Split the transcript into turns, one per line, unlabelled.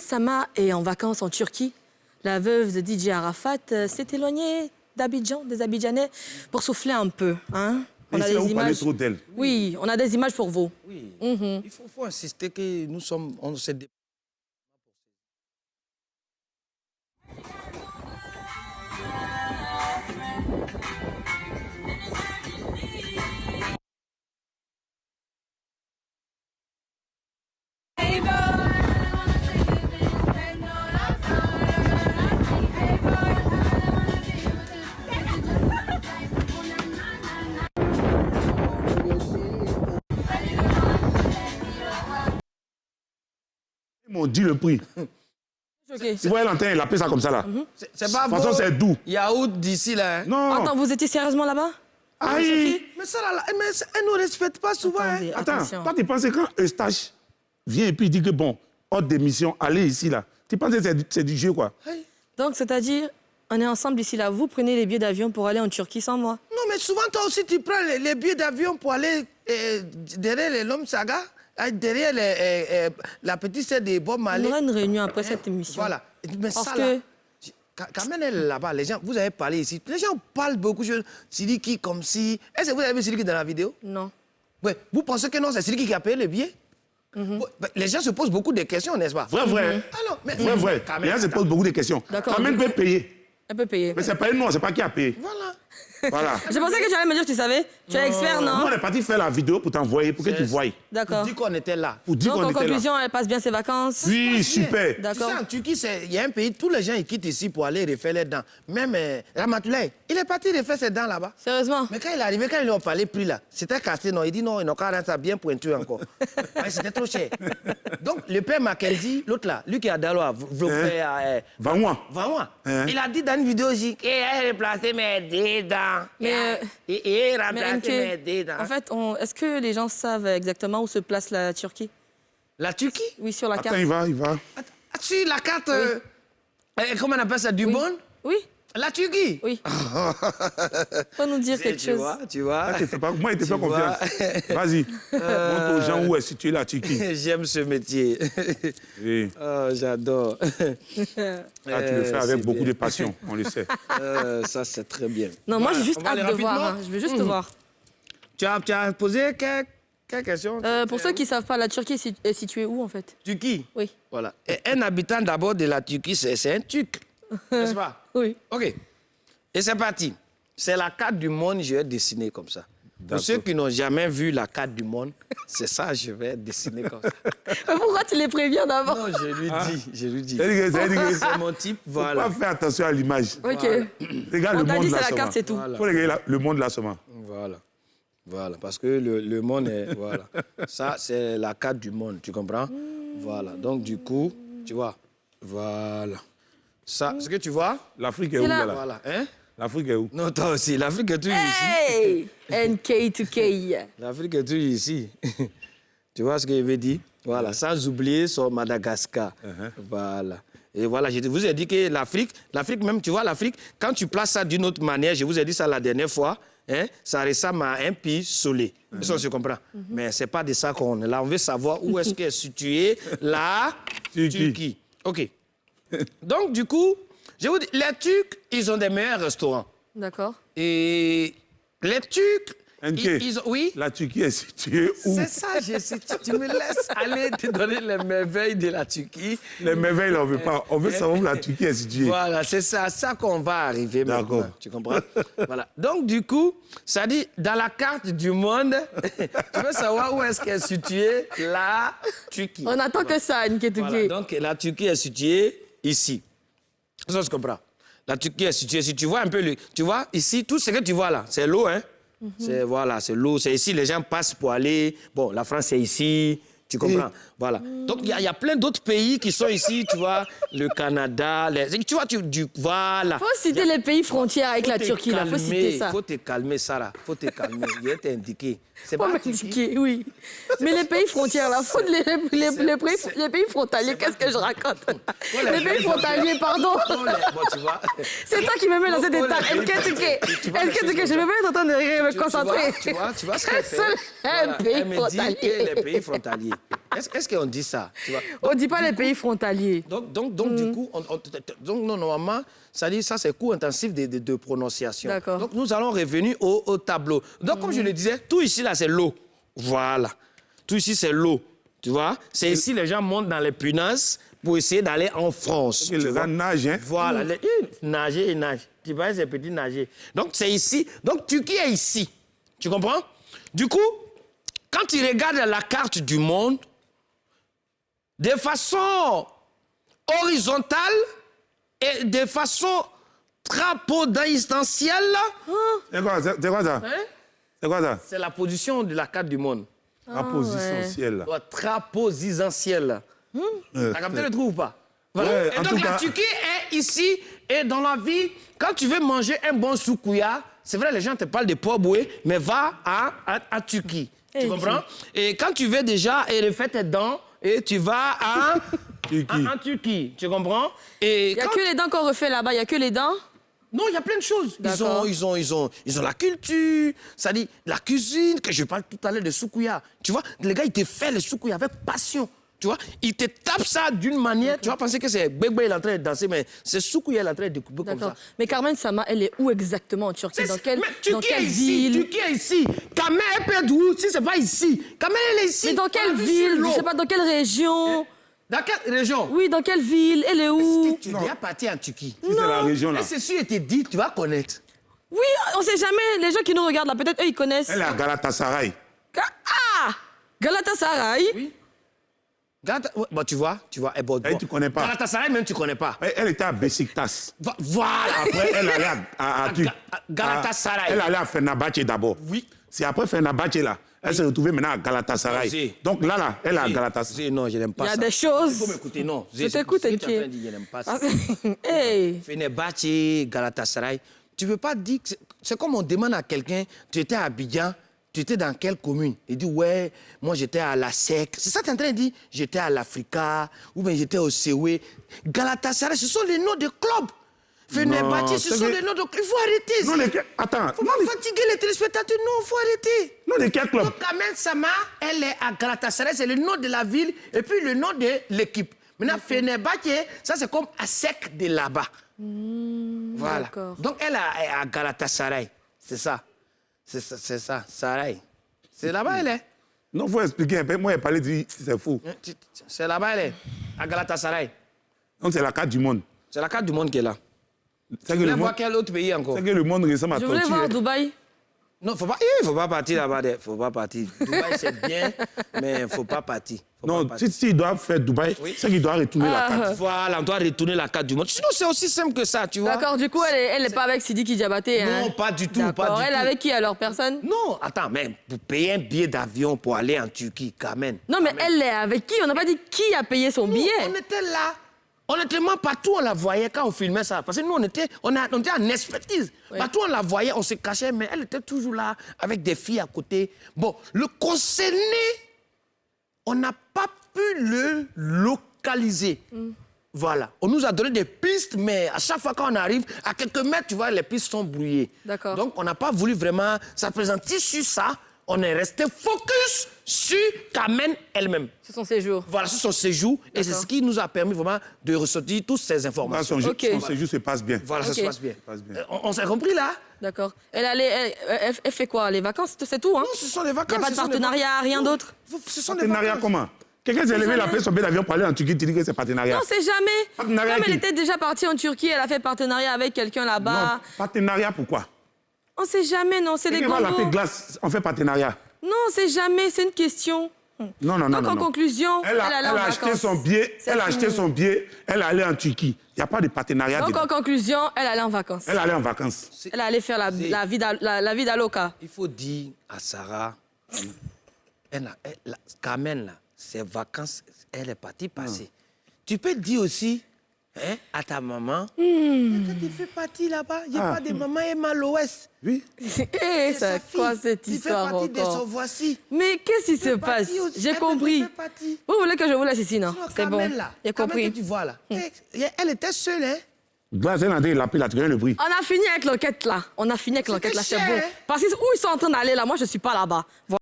Sama est en vacances en Turquie. La veuve de DJ Arafat s'est éloignée d'Abidjan, des Abidjanais, pour souffler un peu. Hein?
On a des images. Trop d'elle.
Oui, on a des images pour vous.
Oui. Il faut insister que nous sommes... On s'est...
Ils m'ont dit le prix.
Okay.
Tu vois l'antenne, il appelle ça comme ça là.
C'est pas
de toute façon, c'est doux.
Yaourt d'ici là. Hein?
Non.
Attends, vous étiez sérieusement là-bas?
Aïe.
Mais ça là, mais elle ne respecte pas souvent.
Attendez,
Hein?
Attends,
attention.
toi tu penses que quand Eustache vient et puis il dit que bon, hors d'émission, allez ici là. Tu penses que c'est du jeu quoi?
Donc, c'est-à-dire, on est ensemble ici là. Vous prenez les billets d'avion pour aller en Turquie sans moi?
Non, mais souvent toi aussi tu prends les billets d'avion pour aller derrière l'homme saga, derrière la petite sœur de Bob Marley.
On aura une réunion après cette émission.
Voilà. Mais
Parce
ça
que...
là, quand même elle est là-bas, les gens, vous avez parlé ici, les gens parlent beaucoup de choses. Sidiki comme si... Est-ce que vous avez vu Sidiki dans la vidéo?
Non.
Ouais. Vous pensez que non, c'est Sidiki qui a payé le billet? Les gens se posent beaucoup de questions, n'est-ce pas?
Vrai.
Alors, mais,
Vrai. Les gens se posent beaucoup de questions.
D'accord.
Quand même peut payer.
Elle peut payer.
Mais c'est pas nous, c'est pas qui a payé.
Voilà.
Voilà.
Je pensais que tu allais me dire que tu savais. Tu es expert,
Nous,
non?
on est parti faire la vidéo pour t'envoyer, pour que tu voies.
D'accord.
Dis qu'on était là.
Pour dire
Donc,
qu'on
en
était là.
conclusion, elle passe bien ses vacances?
Oui, super.
Tu
D'accord.
sais, en Turquie, il y a un pays, tous les gens ils quittent ici pour aller refaire les dents. Même Ramatoulaye, il est parti refaire ses dents là-bas.
Sérieusement?
Mais quand il est arrivé, quand ils lui ont parlé prix là, c'était cassé, non. Il dit non, ils n'ont qu'à rendre ça bien pointu encore. Ouais, c'était trop cher. Donc, le père Mackenzie, l'autre là, lui qui a Daloa, le père.
Va-moi.
Va-moi.
Hein?
Il a dit dans une vidéo aussi qu'il a remplacé mes deux dents.
Mais,
Il a
Mais
remplacé mes
NK,
deux dents.
en fait, est-ce que les gens savent exactement où se place la Turquie?
La Turquie?
Oui, sur la
Attends,
carte.
il va.
Sur la carte, comment on appelle ça, du monde?
Oui,
La Turquie?
oui. Faut nous dire quelque chose.
Tu vois.
Moi, il te fait confiance. Vas-y. Montre aux gens où est située la Turquie.
J'aime ce métier.
Oui.
Oh, j'adore.
Là, tu le fais avec beaucoup de passion, on le sait.
Ça, c'est très bien.
Non, moi, j'ai
Voilà,
juste
on va
hâte
aller
de voir.
rapidement.
Hein. Je veux juste te voir.
Tu as posé quelques questions?
Pour ceux qui ne savent pas, la Turquie est située où, en fait?
Turquie?
Oui.
Voilà. Et un habitant d'abord de la Turquie, c'est un Turc. N'est-ce pas?
Oui.
OK. Et c'est parti. C'est la carte du monde, je vais dessiner comme ça. Pour ceux qui n'ont jamais vu la carte du monde, c'est ça, je vais dessiner comme ça.
Mais pourquoi tu les préviens d'abord?
Non, je lui dis.
C'est
mon type,
Faut
voilà.
pas faire attention à l'image.
Ok.
Regarde
On
le
t'a
monde
dit
là
c'est la
seulement.
carte, c'est tout.
Voilà.
Faut regarder le monde là seulement.
Voilà, parce que le monde est... Voilà. Ça, c'est la carte du monde, tu comprends? Voilà, donc du coup, tu vois, voilà. Ça, ce que tu vois?
L'Afrique est où
là.
là?
Voilà, hein?
L'Afrique est où?
Non, toi aussi, l'Afrique est toujours ici.
Hey! NK2K.
L'Afrique est toujours ici. Tu vois ce que je veux dire? Voilà, sans oublier son Madagascar. Voilà. Et voilà, je vous ai dit que l'Afrique même, tu vois, l'Afrique, quand tu places ça d'une autre manière, je vous ai dit ça la dernière fois, hein, ça ressemble à un pays solé. Ça, on se comprend. Mais ce n'est pas de ça qu'on est là. On veut savoir où est-ce qu'est située la Turquie. OK. Donc, du coup, je vous dis, les Turcs, ils ont des meilleurs restaurants.
D'accord.
Et les Turcs, ils ont... Oui?
La Turquie est située où?
C'est ça, tu me laisses aller te donner les merveilles de la Turquie.
Les merveilles, on ne veut pas. On veut savoir où la Turquie est située.
Voilà, c'est ça qu'on va arriver maintenant.
D'accord.
Tu comprends? Voilà. Donc, du coup, ça dit, dans la carte du monde, tu veux savoir où est-ce qu'est située la Turquie.
On attend que ça, NK2K.
Voilà, donc la Turquie est située ici. Ça, je comprends. La Turquie est située ici. Tu vois un peu, tu vois, ici, tout ce que tu vois là, c'est l'eau, hein? C'est voilà, c'est l'eau. C'est ici, les gens passent pour aller... Bon, la France, c'est ici. Tu comprends? Voilà. Donc, il y a plein d'autres pays qui sont ici, tu vois. Le Canada, tu vois, voilà.
Faut citer les pays frontières avec la Turquie, là. Faut citer ça.
Faut te calmer, Sarah. Faut te calmer. Je vais t'indiquer. C'est
Faut
pas la Turquie.
m'expliquer, oui. Mais les pays frontières, là, faut les pays frontaliers, qu'est-ce que je raconte? Les pays frontaliers, pardon.
Bon, tu vois.
C'est toi qui me mets dans cet état. NK2K, je me mets en train de rire, me concentrer.
Tu vois ce qu'elle fait.
Un pays
Elle me dit que
frontalier.
les pays frontaliers. Est-ce qu'on dit ça, tu vois?
On ne dit pas les pays frontaliers.
Donc du coup, non, normalement, ça dit ça, c'est cours intensif de prononciation.
D'accord.
Donc, nous allons revenir au tableau. Donc, comme je le disais, tout ici, là, c'est l'eau. Voilà. Tout ici, c'est l'eau. Tu vois? C'est ici, les gens montent dans les punaises pour essayer d'aller en France.
Et les gens nagent, hein?
Voilà. Nager et nage. Tu vois, ces petits nager. Donc, c'est ici. Donc, Turquie est ici. Tu comprends? Du coup, quand tu regardes la carte du monde, de façon horizontale et de façon trapodistentielle,
C'est quoi ça? C'est quoi ça?
c'est la position de la carte du monde.
La position ciel, là.
Traposistentielle. T'as capté le trou ou pas? Voilà.
Ouais,
Et
en
donc
tout
la
cas-
Turquie est ici et dans la vie, quand tu veux manger un bon soukouya, c'est vrai, les gens te parlent de poiboué, mais va à Turquie. Tu comprends? Et quand tu veux déjà refaire tes dents, et tu vas en Turquie. Tu comprends? Et
Il n'y a que les dents qu'on refait là-bas, il n'y a que les dents.
non, il y a plein de choses.
D'accord.
Ils ont la culture, ça dit la cuisine, que je parle tout à l'heure de soukouya. Tu vois, les gars, ils te font le soukouya avec passion. Tu vois, ils te tapent ça d'une manière, tu vas penser que c'est Bébé, il est en train de danser, mais c'est soukouya, il est en train de couper comme
D'accord.
ça.
Mais Carmen Sama, elle est où exactement en Turquie? Dans quelle,
Mais
dans
Turquie
quelle
est ici,
ville?
Turquie est ici. Kamer, elle peut être où si c'est pas ici? Kamer, elle est ici.
Mais dans
On
quelle
l'a vu
ville?
sur
Je
l'eau.
sais pas, dans quelle région?
Dans quelle région?
Oui, dans quelle ville? Elle est
Est-ce
où?
que tu es déjà parti en Turquie?
Si c'est la région, là.
Et c'est sûr, il te dit, tu vas connaître.
Oui, on sait jamais. Les gens qui nous regardent là, peut-être eux, ils connaissent.
Elle est à Galatasaray.
Ah! Galatasaray?
Oui. Ouais, bon, tu vois, eh, bon,
tu connais pas.
Galatasaray, même tu connais pas.
Elle était à Besiktas.
Voilà.
Après, elle allait à
Galatasaray.
Elle allait à Fenerbahçe d'abord.
Oui.
C'est après Fenerbahçe, là. Elle s'est retrouvée maintenant à Galatasaray.
Si.
Donc là, elle est à Galatasaray.
Non, je n'aime pas
Il y
ça.
a des
Il
choses.
faut m'écouter, non.
Je t'écoute,
Ce que tu es en train
Enki.
de dire, je n'aime pas ça.
Hey!
Fenerbahçe, Galatasaray. Tu ne peux pas dire que c'est comme on demande à quelqu'un, tu étais à Abidjan, tu étais dans quelle commune? Il dit, ouais, moi j'étais à la SEC. C'est ça que tu es en train de dire? J'étais à l'Africa, ou bien j'étais au Sewe. Galatasaray, ce sont les noms de clubs. Fenerbahçe, ce sont les noms de clubs. Il faut arrêter.
Non, attends.
Il ne faut pas fatiguer les téléspectateurs. Non, il faut arrêter.
Non, de quel club?
Donc, Kamen Sama, elle est à Galatasaray, c'est le nom de la ville et puis le nom de l'équipe. Maintenant, Fenerbahçe, ça c'est comme à sec de là-bas. Voilà.
d'accord.
Donc, elle est à Galatasaray. C'est ça. C'est ça, Saray. C'est là-bas, elle est.
Non, il faut expliquer un peu. Moi, elle parlait de c'est faux.
C'est là-bas, elle est. À Galatasaray.
Donc, c'est la carte du monde.
C'est la carte du monde qui est là.
C'est
Vous
que,
voulez voir quel autre pays encore?
le monde ressemble à
Je voulais
tortue.
voir Dubaï.
Non, il faut pas partir là-bas. Faut pas partir. Dubaï, c'est bien, mais il faut pas partir. Faut
Non,
pas partir.
s'il doit faire Dubaï, c'est qu'il doit retourner la carte.
Voilà, on doit retourner la carte du monde. Sinon, c'est aussi simple que ça, tu vois.
D'accord, du coup, elle est pas avec Sidiki Diabaté. Hein?
Non, pas du tout,
D'accord.
pas du
Elle
tout.
est avec qui alors? Personne?
Non, attends, mais pour payer un billet d'avion pour aller en Turquie, quand même.
Non, mais elle est avec qui? On n'a pas dit qui a payé son billet.
On était là. Honnêtement, partout on la voyait quand on filmait ça. Parce que nous, on était en expertise.
Oui.
Partout on la voyait, on se cachait, mais elle était toujours là, avec des filles à côté. Bon, le concerné, on n'a pas pu le localiser. Voilà. On nous a donné des pistes, mais à chaque fois qu'on arrive, à quelques mètres, tu vois, les pistes sont brouillées.
D'accord.
Donc, on n'a pas voulu vraiment s'appesantir sur ça. On est resté focus sur Kamen elle-même.
C'est son séjour.
Voilà, sur son séjour. Et c'est ce qui nous a permis vraiment de ressortir toutes ces informations.
Son
Ok.
séjour se passe bien.
Voilà, ça
Ok.
se passe bien.
passe bien.
On s'est compris là?
D'accord. Elle fait quoi? Les vacances, c'est tout, hein?
Non, ce sont les
Il
vacances.
n'y a pas de
ce sont les
partenariat, rien
Non,
d'autre?
Ce sont des
Partenariat
vacances.
comment? Quelqu'un s'est levé, il a pris son billet d'avion pour aller en Turquie, tu dis que c'est partenariat.
Non, c'est jamais.
Partenariat
Comme elle
qui?
était déjà partie en Turquie, elle a fait partenariat avec quelqu'un
Non,
là-bas.
partenariat pourquoi?
On sait jamais, non, c'est des
Quelqu'un va l'appeler
grands.
Glace, on fait partenariat.
Non, c'est jamais, c'est une question.
Non, non, non.
Donc,
non,
en
non.
conclusion,
Elle
allait
a
en
acheté
vacances.
son billet,
C'est
elle a acheté
fini.
son billet, elle allait en Turquie. Il n'y a pas de partenariat
Donc,
dedans.
en conclusion, elle allait en vacances.
Elle allait en vacances.
Elle allait faire la vie d'Aloca.
Il faut dire à Sarah, Carmen, là, ses vacances, elle est partie passer. Tu peux dire aussi hein, à ta maman, que tu fais partie là-bas, il n'y a pas de maman Emma l'Ouest.
Oui.
Eh, ça quoi cette histoire
Tu fais partie de son
encore?
voici.
Mais qu'est-ce qui se passe? J'ai compris. Vous voulez que je vous laisse ici, non? C'est bon. J'ai compris.
Que tu vois là. Elle était seule, hein?
Glace, elle a dit, il a pris la tu le prix.
On a fini avec l'enquête là. On a fini avec l'enquête là, c'est
cher,
bon.
hein?
Parce que où ils sont en train d'aller là, moi je suis pas là-bas. Voilà.